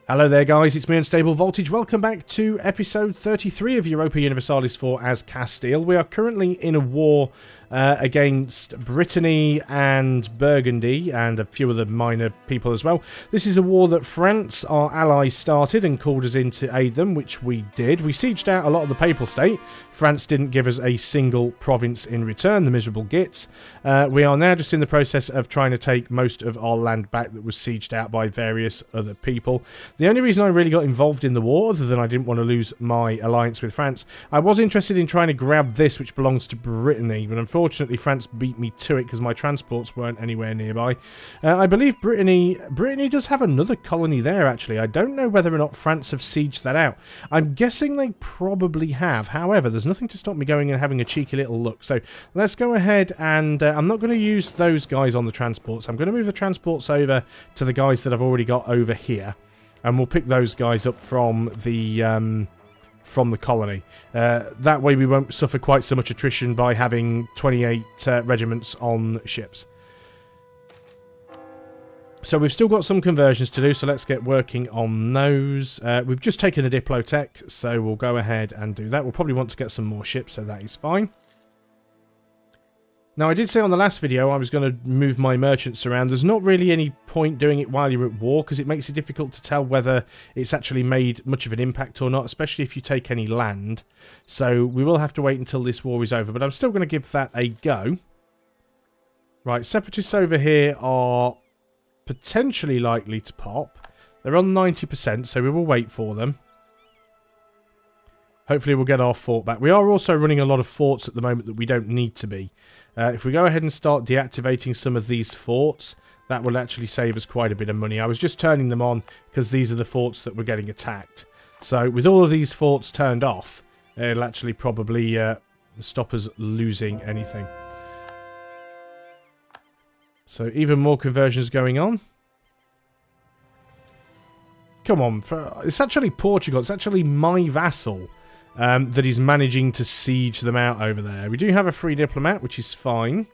Hello there guys, it's me Unstable Voltage. Welcome back to episode 33 of Europa Universalis 4 as Castile. We are currently in a war against Brittany and Burgundy and a few other minor people as well. This is a war that France, our allies, started and called us in to aid them, which we did. We sieged out a lot of the Papal State. France didn't give us a single province in return, the miserable gits. We are now just in the process of trying to take most of our land back that was sieged out by various other people. The only reason I really got involved in the war, other than I didn't want to lose my alliance with France, I was interested in trying to grab this, which belongs to Brittany, but unfortunately France beat me to it because my transports weren't anywhere nearby. I believe Brittany does have another colony there, actually. I don't know whether or not France have sieged that out. I'm guessing they probably have. However, there's nothing to stop me going and having a cheeky little look. So let's go ahead and I'm not going to use those guys on the transports. I'm going to move the transports over to the guys that I've already got over here. And we'll pick those guys up from the colony. That way we won't suffer quite so much attrition by having 28 regiments on ships. So we've still got some conversions to do, so let's get working on those. We've just taken a Diplotech, so we'll go ahead and do that. We'll probably want to get some more ships, so that is fine. Now, I did say on the last video I was going to move my merchants around. There's not really any point doing it while you're at war, because it makes it difficult to tell whether it's actually made much of an impact or not, especially if you take any land. So we will have to wait until this war is over, but I'm still going to give that a go. Right, separatists over here are potentially likely to pop. They're on 90%, so we will wait for them. Hopefully we'll get our fort back. We are also running a lot of forts at the moment that we don't need to be. If we go ahead and start deactivating some of these forts, that will actually save us quite a bit of money. I was just turning them on because these are the forts that were getting attacked. So with all of these forts turned off, it'll actually probably stop us losing anything. So even more conversions going on. Come on, it's actually Portugal. It's actually my vassal. That is managing to siege them out over there. We do have a free diplomat, which is fine.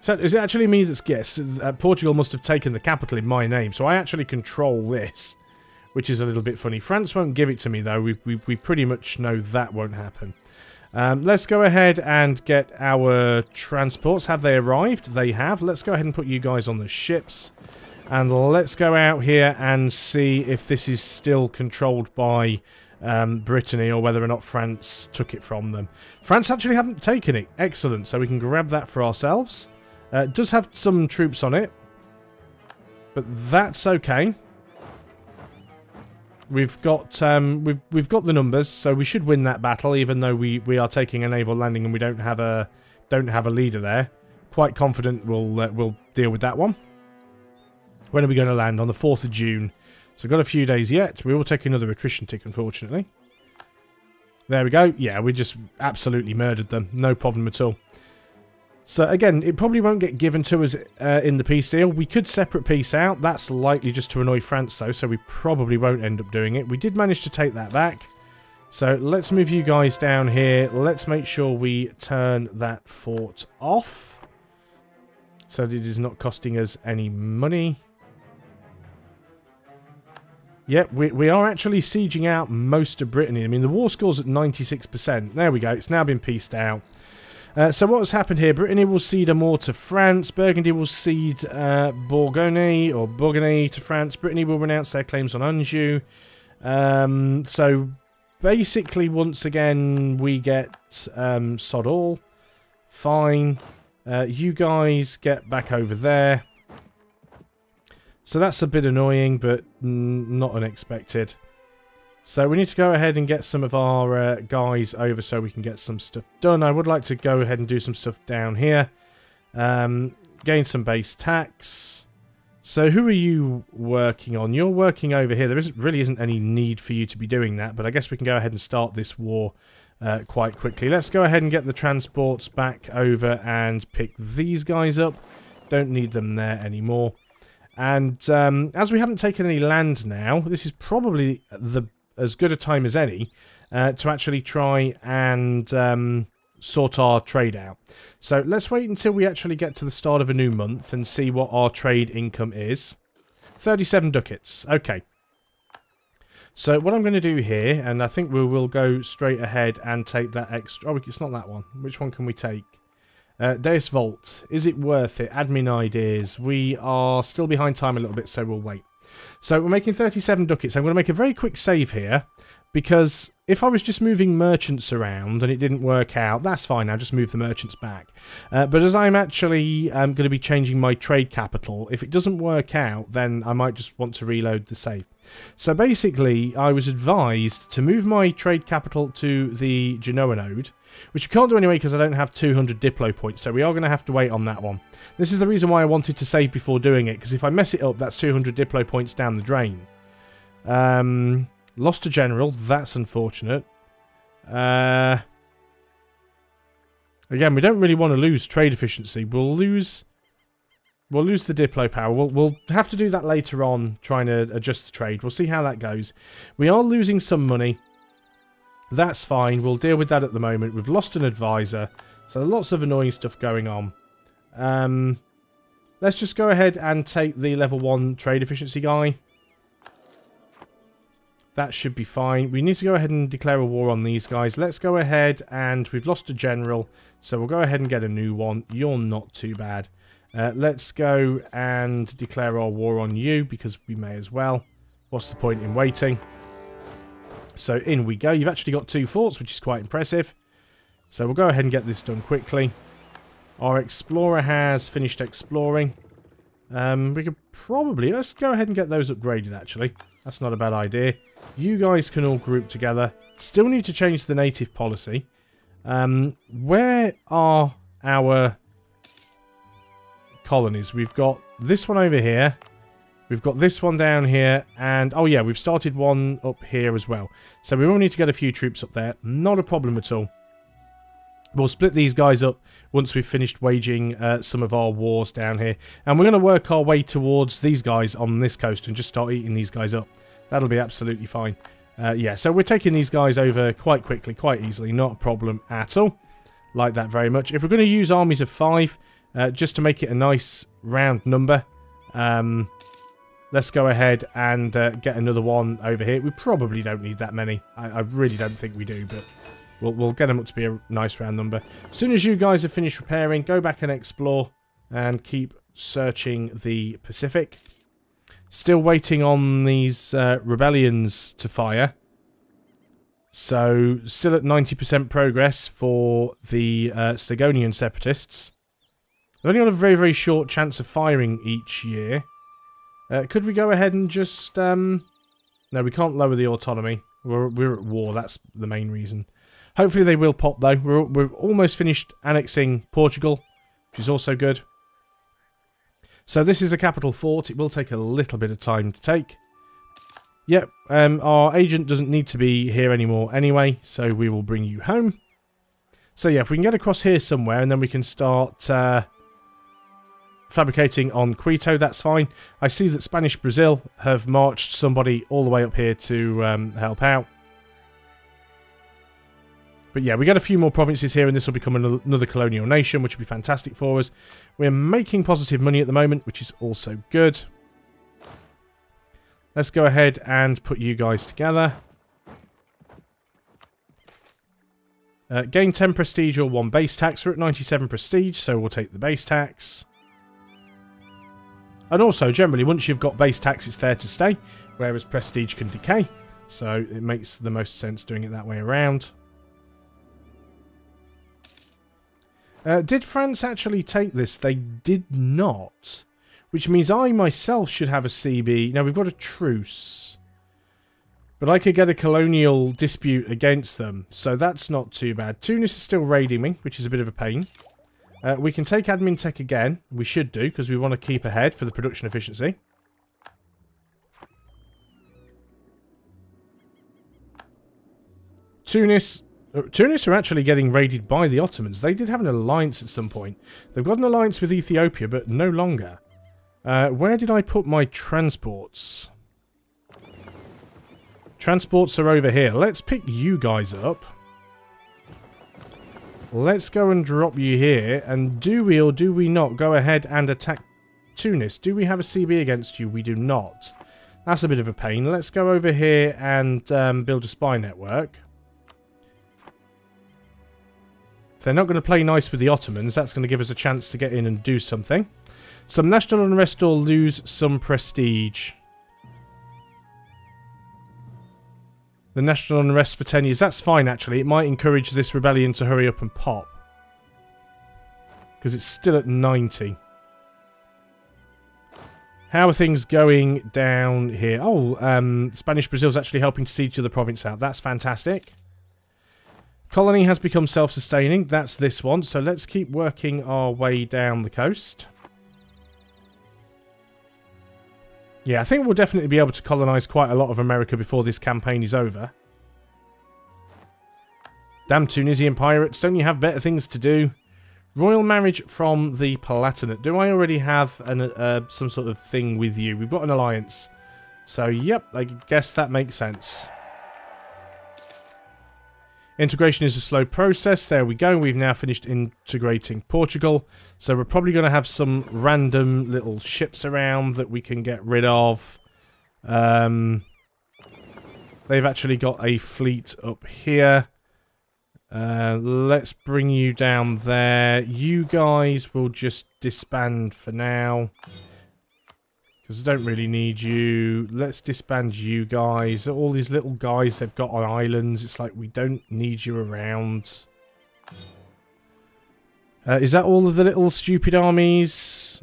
So is it actually me that's guessed? Portugal must have taken the capital in my name, so I actually control this, which is a little bit funny. France won't give it to me, though. We pretty much know that won't happen. Let's go ahead and get our transports. Have they arrived? They have. Let's go ahead and put you guys on the ships. And let's go out here and see if this is still controlled by Brittany or whether or not France took it from them. France actually haven't taken it. Excellent. So we can grab that for ourselves. It does have some troops on it, but that's okay. We've got the numbers, so we should win that battle, even though we are taking a naval landing and we don't have a leader there. Quite confident we'll deal with that one. When are we going to land? On the 4th of June. So we've got a few days yet. We will take another attrition tick, unfortunately. There we go. Yeah, we just absolutely murdered them. No problem at all. So again, it probably won't get given to us in the peace deal. We could separate peace out. That's likely just to annoy France, though, so we probably won't end up doing it. We did manage to take that back. So let's move you guys down here. Let's make sure we turn that fort off, so that it is not costing us any money. Yep, we are actually sieging out most of Brittany. I mean, the war score's at 96%. There we go. It's now been pieced out. So what has happened here? Brittany will cede a more to France. Burgundy will cede Bourgogne to France. Brittany will renounce their claims on Anjou. So basically, once again, we get sod all. Fine. You guys get back over there. So that's a bit annoying, but not unexpected. So we need to go ahead and get some of our guys over so we can get some stuff done. I would like to go ahead and do some stuff down here. Gain some base tax. So who are you working on? You're working over here. There really isn't any need for you to be doing that, but I guess we can go ahead and start this war quite quickly. Let's go ahead and get the transports back over and pick these guys up. Don't need them there anymore. And as we haven't taken any land now, this is probably as good a time as any to actually try and sort our trade out. So let's wait until we actually get to the start of a new month and see what our trade income is. 37 ducats. Okay. So what I'm going to do here, and I think we will go straight ahead and take that extra... Oh, it's not that one. Which one can we take? Deus Vault. Is it worth it? Admin ideas. We are still behind time a little bit, so we'll wait. So we're making 37 ducats. I'm going to make a very quick save here, because if I was just moving merchants around and it didn't work out, that's fine. I'll just move the merchants back. But as I'm actually going to be changing my trade capital, if it doesn't work out, then I might just want to reload the save. So basically, I was advised to move my trade capital to the Genoa node, which we can't do anyway because I don't have 200 Diplo points, so we are going to have to wait on that one. This is the reason why I wanted to save before doing it, because if I mess it up, that's 200 Diplo points down the drain. Lost a general, that's unfortunate. Again, we don't really want to lose trade efficiency. We'll lose the Diplo power. We'll have to do that later on, trying to adjust the trade. We'll see how that goes. We are losing some money. That's fine. We'll deal with that at the moment. We've lost an advisor. So lots of annoying stuff going on. Let's just go ahead and take the level 1 trade efficiency guy. That should be fine. We need to go ahead and declare a war on these guys. Let's go ahead and... We've lost a general, so we'll go ahead and get a new one. You're not too bad. Let's go and declare our war on you, because we may as well. What's the point in waiting? So in we go. You've actually got 2 forts, which is quite impressive. So we'll go ahead and get this done quickly. Our explorer has finished exploring. We could probably... Let's go ahead and get those upgraded, actually. That's not a bad idea. You guys can all group together. Still need to change the native policy. Where are our colonies? We've got this one over here. We've got this one down here. And, oh yeah, we've started one up here as well. So we will need to get a few troops up there. Not a problem at all. We'll split these guys up once we've finished waging some of our wars down here. And we're going to work our way towards these guys on this coast and just start eating these guys up. That'll be absolutely fine. Yeah, so we're taking these guys over quite quickly, quite easily. Not a problem at all. Like that very much. If we're going to use armies of 5, just to make it a nice round number, let's go ahead and get another one over here. We probably don't need that many. I really don't think we do, but... We'll get them up to be a nice round number. As soon as you guys have finished repairing, go back and explore and keep searching the Pacific. Still waiting on these rebellions to fire. So, still at 90% progress for the Stegonian separatists. They've only got a very, very short chance of firing each year. Could we go ahead and just... No, we can't lower the autonomy. We're at war, that's the main reason. Hopefully they will pop, though. We're almost finished annexing Portugal, which is also good. So this is a capital fort. It will take a little bit of time to take. Yep, our agent doesn't need to be here anymore anyway, so we will bring you home. So yeah, if we can get across here somewhere, and then we can start fabricating on Quito, that's fine. I see that Spanish Brazil have marched somebody all the way up here to help out. But yeah, we got a few more provinces here, and this will become another colonial nation, which will be fantastic for us. We're making positive money at the moment, which is also good. Let's go ahead and put you guys together. Gain 10 prestige or 1 base tax. We're at 97 prestige, so we'll take the base tax. And also, generally, once you've got base tax, it's there to stay, whereas prestige can decay. So it makes the most sense doing it that way around. Did France actually take this? They did not. Which means I myself should have a CB. Now, we've got a truce. But I could get a colonial dispute against them. So that's not too bad. Tunis is still raiding me, which is a bit of a pain. We can take admin tech again. We should do, because we want to keep ahead for the production efficiency. Tunis are actually getting raided by the Ottomans. They did have an alliance at some point. They've got an alliance with Ethiopia, but no longer. Where did I put my transports? Transports are over here. Let's pick you guys up. Let's go and drop you here. And do we or do we not go ahead and attack Tunis. Do we have a CB against you? We do not. That's a bit of a pain. Let's go over here and build a spy network. If they're not going to play nice with the Ottomans, that's going to give us a chance to get in and do something. Some national unrest or lose some prestige. The national unrest for 10 years. That's fine, actually. It might encourage this rebellion to hurry up and pop. Because it's still at 90. How are things going down here? Oh, Spanish Brazil's actually helping to siege the province out. That's fantastic. Colony has become self-sustaining. That's this one. So let's keep working our way down the coast. Yeah, I think we'll definitely be able to colonize quite a lot of America before this campaign is over. Damn Tunisian pirates, don't you have better things to do? Royal marriage from the Palatinate. Do I already have some sort of thing with you? We've got an alliance. So, yep, I guess that makes sense. Integration is a slow process. There we go. We've now finished integrating Portugal. So we're probably going to have some random little ships around that we can get rid of. They've actually got a fleet up here. Let's bring you down there. You guys will just disband for now. Because I don't really need you. Let's disband you guys. All these little guys they've got on islands. It's like we don't need you around. Is that all of the little stupid armies?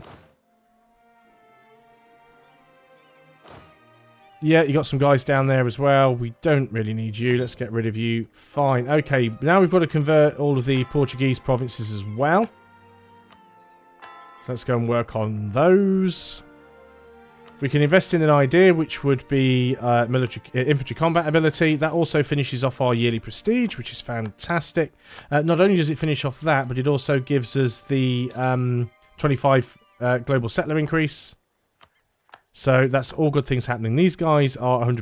Yeah, you got some guys down there as well. We don't really need you. Let's get rid of you. Fine. Okay, now we've got to convert all of the Portuguese provinces as well. So let's go and work on those. We can invest in an idea, which would be infantry combat ability. That also finishes off our yearly prestige, which is fantastic. Not only does it finish off that, but it also gives us the 25 global settler increase. So that's all good things happening. These guys are 100%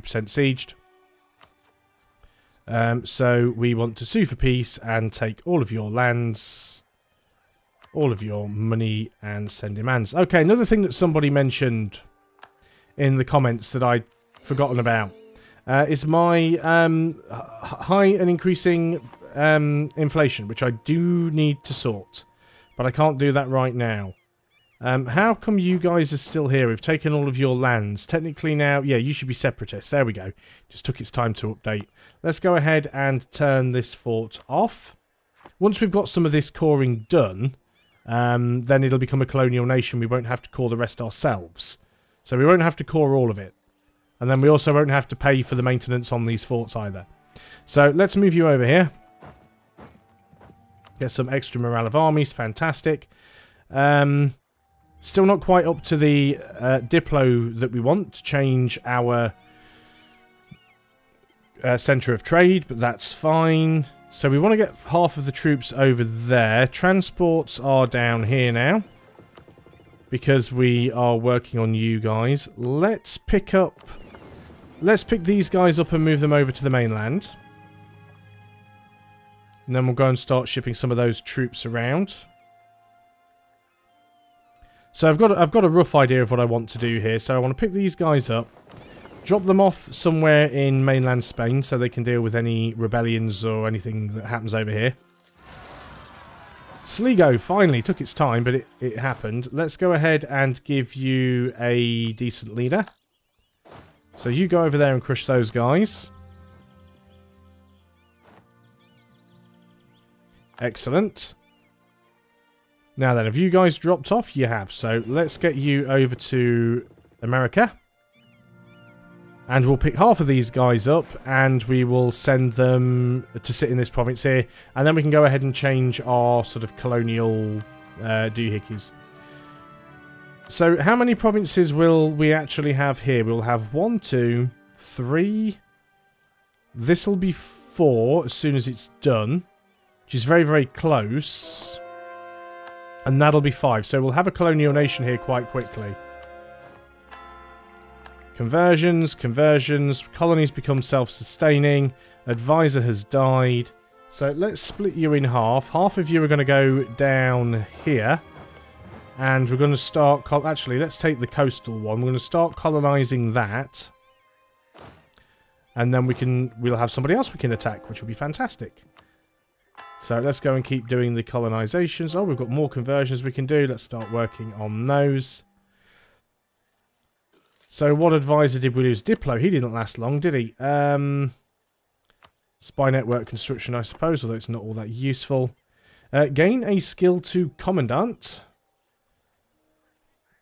sieged. So we want to sue for peace and take all of your lands, all of your money, and send demands. Okay, another thing that somebody mentioned in the comments that I'd forgotten about is my high and increasing inflation, which I do need to sort, but I can't do that right now. How come you guys are still here? We've taken all of your lands. Technically now, yeah, you should be separatists. There we go. Just took its time to update. Let's go ahead and turn this fort off. Once we've got some of this coring done, then it'll become a colonial nation. We won't have to core the rest ourselves. So we won't have to core all of it. And then we also won't have to pay for the maintenance on these forts either. So let's move you over here. Get some extra morale of armies. Fantastic. Still not quite up to the Diplo that we want to change our centre of trade, but that's fine. So we want to get half of the troops over there. Transports are down here now, because we are working on you guys. Let's pick these guys up and move them over to the mainland. And then we'll go and start shipping some of those troops around. So I've got a rough idea of what I want to do here. So I want to pick these guys up, drop them off somewhere in mainland Spain so they can deal with any rebellions or anything that happens over here. Sligo finally took its time, but it happened. Let's go ahead and give you a decent leader. So you go over there and crush those guys. Excellent. Now then, have you guys dropped off? You have. So let's get you over to America. And we'll pick half of these guys up and we will send them to sit in this province here. And then we can go ahead and change our sort of colonial doohickeys. So how many provinces will we actually have here? We'll have 1, 2, 3. This will be 4 as soon as it's done, which is very, very close. And that'll be 5. So we'll have a colonial nation here quite quickly. Conversions, colonies become self-sustaining, advisor has died. So let's split you in half. Half of you are going to go down here. And we're going to start... Actually, let's take the coastal one. We're going to start colonising that. And then we'll have somebody else we can attack, which will be fantastic. So let's go and keep doing the colonisations. Oh, we've got more conversions we can do. Let's start working on those. So what advisor did we lose? Diplo. He didn't last long, did he? Spy network construction, I suppose, although it's not all that useful. Gain a skill to commandant.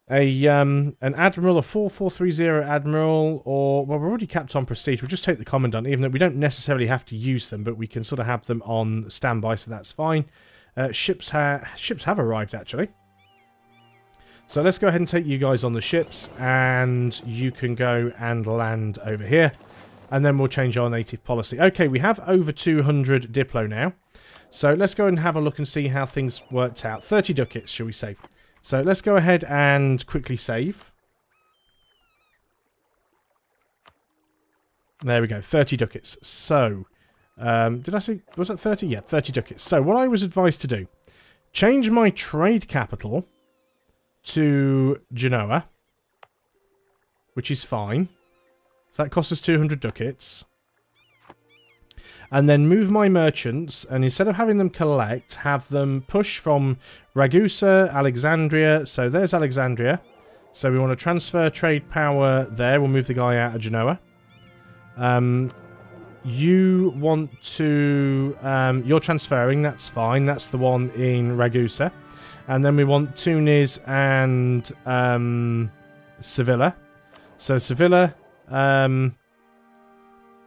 An admiral, a 4430 admiral, or... Well, we're already capped on prestige. We'll just take the commandant, even though we don't necessarily have to use them, but we can sort of have them on standby, so that's fine. Ships have arrived, actually. So let's go ahead and take you guys on the ships, and you can go and land over here. And then we'll change our native policy. Okay, we have over 200 Diplo now. So let's go and have a look and see how things worked out. 30 ducats, shall we say. So let's go ahead and quickly save. There we go, 30 ducats. So, did I say, was that 30? Yeah, 30 ducats. So what I was advised to do, change my trade capital to Genoa, which is fine. So that costs us 200 ducats. And then move my merchants, and instead of having them collect, have them push from Ragusa, Alexandria. So there's Alexandria. So we want to transfer trade power there. We'll move the guy out of Genoa. You want to... you're transferring, that's fine. That's the one in Ragusa. And then we want Tunis and Sevilla. So Sevilla...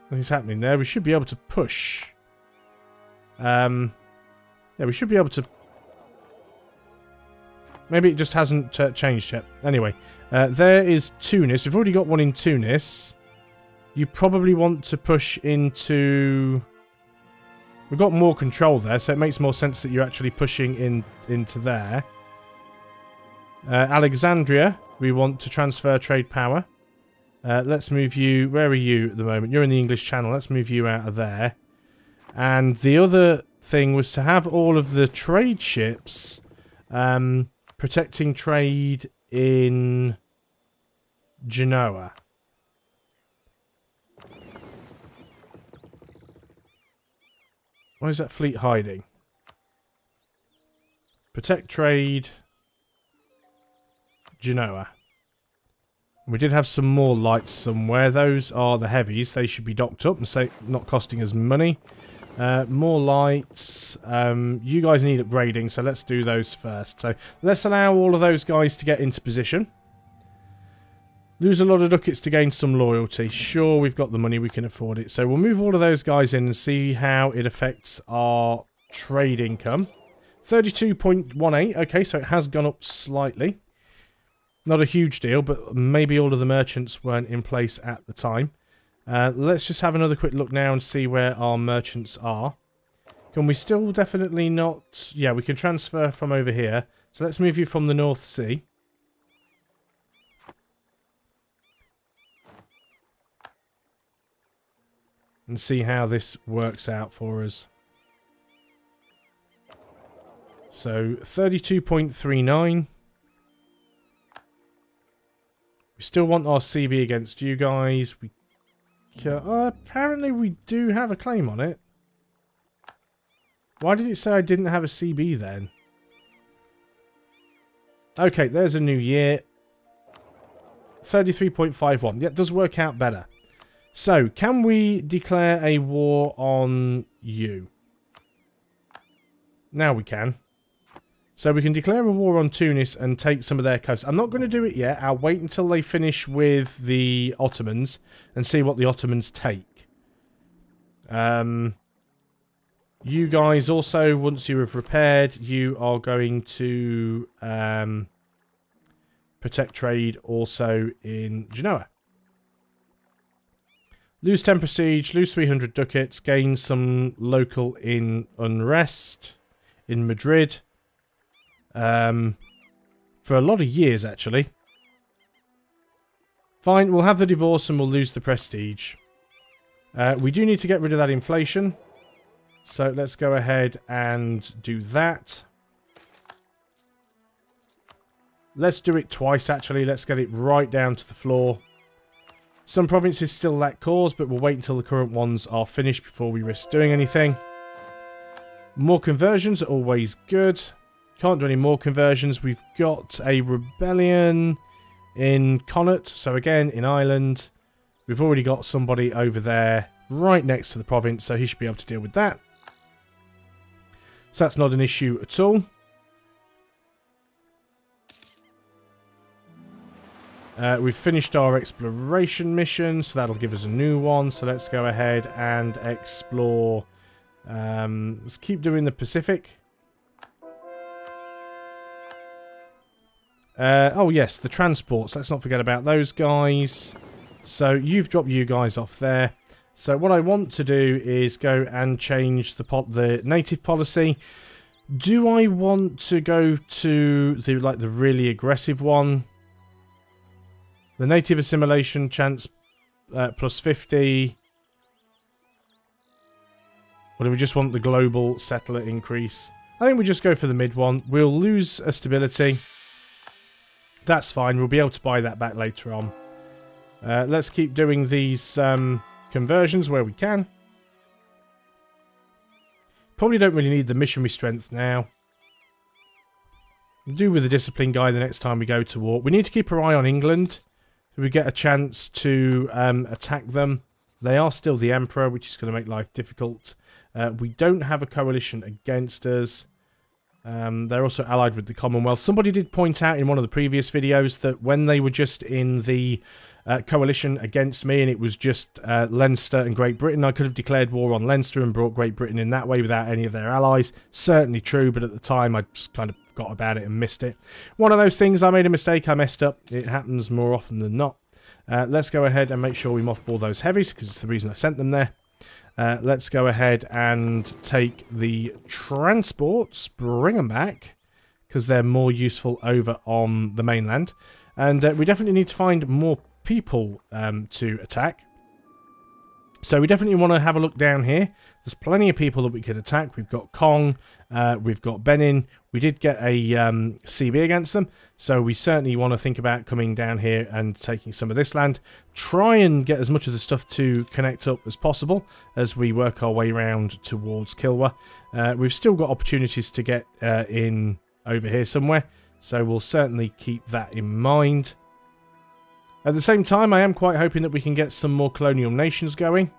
Nothing's happening there. We should be able to push. Yeah, we should be able to... Maybe it just hasn't changed yet. Anyway, there is Tunis. We've already got one in Tunis. You probably want to push into... We've got more control there, so it makes more sense that you're actually pushing into there. Alexandria, we want to transfer trade power. Let's move you... Where are you at the moment? You're in the English Channel. Let's move you out of there. And the other thing was to have all of the trade ships protecting trade in Genoa. Why is that fleet hiding? Protect trade Genoa. We did have some more lights somewhere. Those are the heavies. They should be docked up and say not costing us money. More lights. You guys need upgrading, so let's do those first. So let's allow all of those guys to get into position. Lose a lot of ducats to gain some loyalty. Sure, we've got the money, we can afford it. So we'll move all of those guys in and see how it affects our trade income. 32.18. Okay, so it has gone up slightly. Not a huge deal, but maybe all of the merchants weren't in place at the time. Let's just have another quick look now and see where our merchants are. Can we still definitely not... Yeah, we can transfer from over here. So let's move you from the North Sea. And see how this works out for us. So, 32.39. We still want our CB against you guys. We apparently we do have a claim on it. Why did it say I didn't have a CB then? Okay, there's a new year. 33.51. Yeah, it does work out better. So, can we declare a war on you? Now we can. So we can declare a war on Tunis and take some of their coast. I'm not going to do it yet. I'll wait until they finish with the Ottomans and see what the Ottomans take. You guys also, once you have repaired, you are going to protect trade also in Genoa. Lose 10 prestige, lose 300 ducats, gain some local in unrest in Madrid. For a lot of years, actually. Fine, we'll have the divorce and we'll lose the prestige. We do need to get rid of that inflation. So let's go ahead and do that. Let's do it twice, actually. Let's get it right down to the floor. Some provinces still lack cores, but we'll wait until the current ones are finished before we risk doing anything. More conversions are always good. Can't do any more conversions. We've got a rebellion in Connaught, so again, in Ireland. We've already got somebody over there right next to the province, so he should be able to deal with that. So that's not an issue at all. We've finished our exploration mission, so that'll give us a new one. So let's go ahead and explore. Let's keep doing the Pacific. Oh yes, the transports. Let's not forget about those guys. So you've dropped you guys off there. So what I want to do is go and change the native policy. Do I want to go to the really aggressive one? The native assimilation chance plus 50. Or do we just want the global settler increase? I think we just go for the mid one. We'll lose a stability. That's fine. We'll be able to buy that back later on. Let's keep doing these conversions where we can. Probably don't really need the missionary strength now. We'll do with the discipline guy the next time we go to war. We need to keep our eye on England. So we get a chance to attack them. They are still the Emperor, which is going to make life difficult. We don't have a coalition against us. They're also allied with the Commonwealth. Somebody did point out in one of the previous videos that when they were just in the coalition against me and it was just Leinster and Great Britain, I could have declared war on Leinster and brought Great Britain in that way without any of their allies. Certainly true, but at the time I just kind of forgot about it and missed it. One of those things, I made a mistake, I messed up. It happens more often than not. Let's go ahead and make sure we mothball those heavies, because it's the reason I sent them there. Let's go ahead and take the transports, bring them back, because they're more useful over on the mainland. And we definitely need to find more people to attack. So we definitely want to have a look down here. There's plenty of people that we could attack. We've got Kong, we've got Benin. We did get a CB against them, so we certainly want to think about coming down here and taking some of this land. Try and get as much of the stuff to connect up as possible as we work our way around towards Kilwa. We've still got opportunities to get in over here somewhere, so we'll certainly keep that in mind. At the same time, I am quite hoping that we can get some more colonial nations going.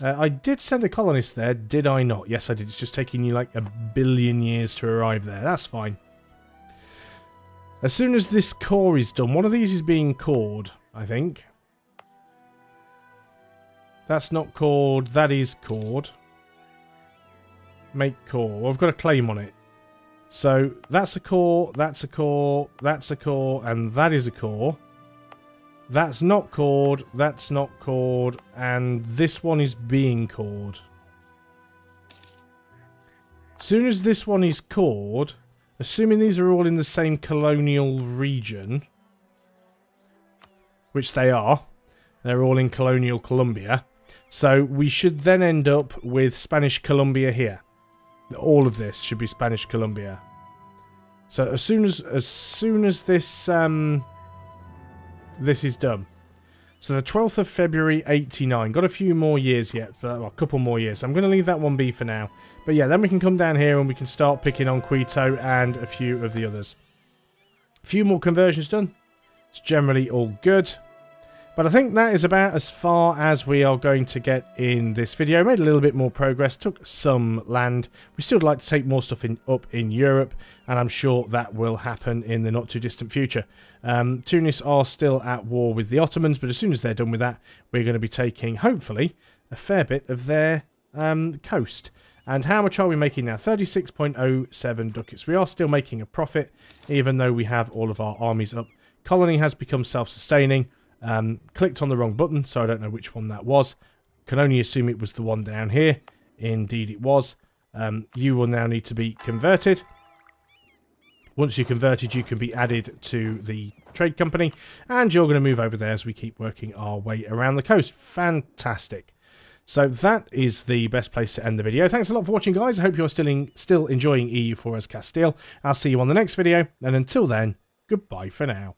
I did send a colonist there, did I not? Yes, I did. It's just taking you like 1 billion years to arrive there. That's fine. As soon as this core is done, one of these is being cored, I think. That's not cored, that is cored. Make core. I've got a claim on it. So, that's a core, that's a core, that's a core, and that is a core. That's not cored, that's not cored, and this one is being cored. As soon as this one is cored, assuming these are all in the same colonial region, which they are, they're all in colonial Colombia, so we should then end up with Spanish Colombia here. All of this should be Spanish Colombia. So as soon as this this is done. So the 12th of February 89. Got a few more years yet, well, a couple more years. So I'm going to leave that one be for now. But yeah, then we can come down here and we can start picking on Quito and a few of the others. A few more conversions done. It's generally all good. But I think that is about as far as we are going to get in this video. Made a little bit more progress, took some land. We still would like to take more stuff up in Europe, and I'm sure that will happen in the not too distant future. Tunis are still at war with the Ottomans, but as soon as they're done with that, we're going to be taking, hopefully, a fair bit of their coast. And how much are we making now? 36.07 ducats. We are still making a profit, even though we have all of our armies up. Colony has become self-sustaining. Clicked on the wrong button, so I don't know which one that was. Can only assume it was the one down here. Indeed it was. You will now need to be converted. Once you're converted, you can be added to the trade company, and you're going to move over there as we keep working our way around the coast. Fantastic. So that is the best place to end the video. Thanks a lot for watching, guys. I hope you're still enjoying EU4 as Castile. I'll see you on the next video, and until then, goodbye for now.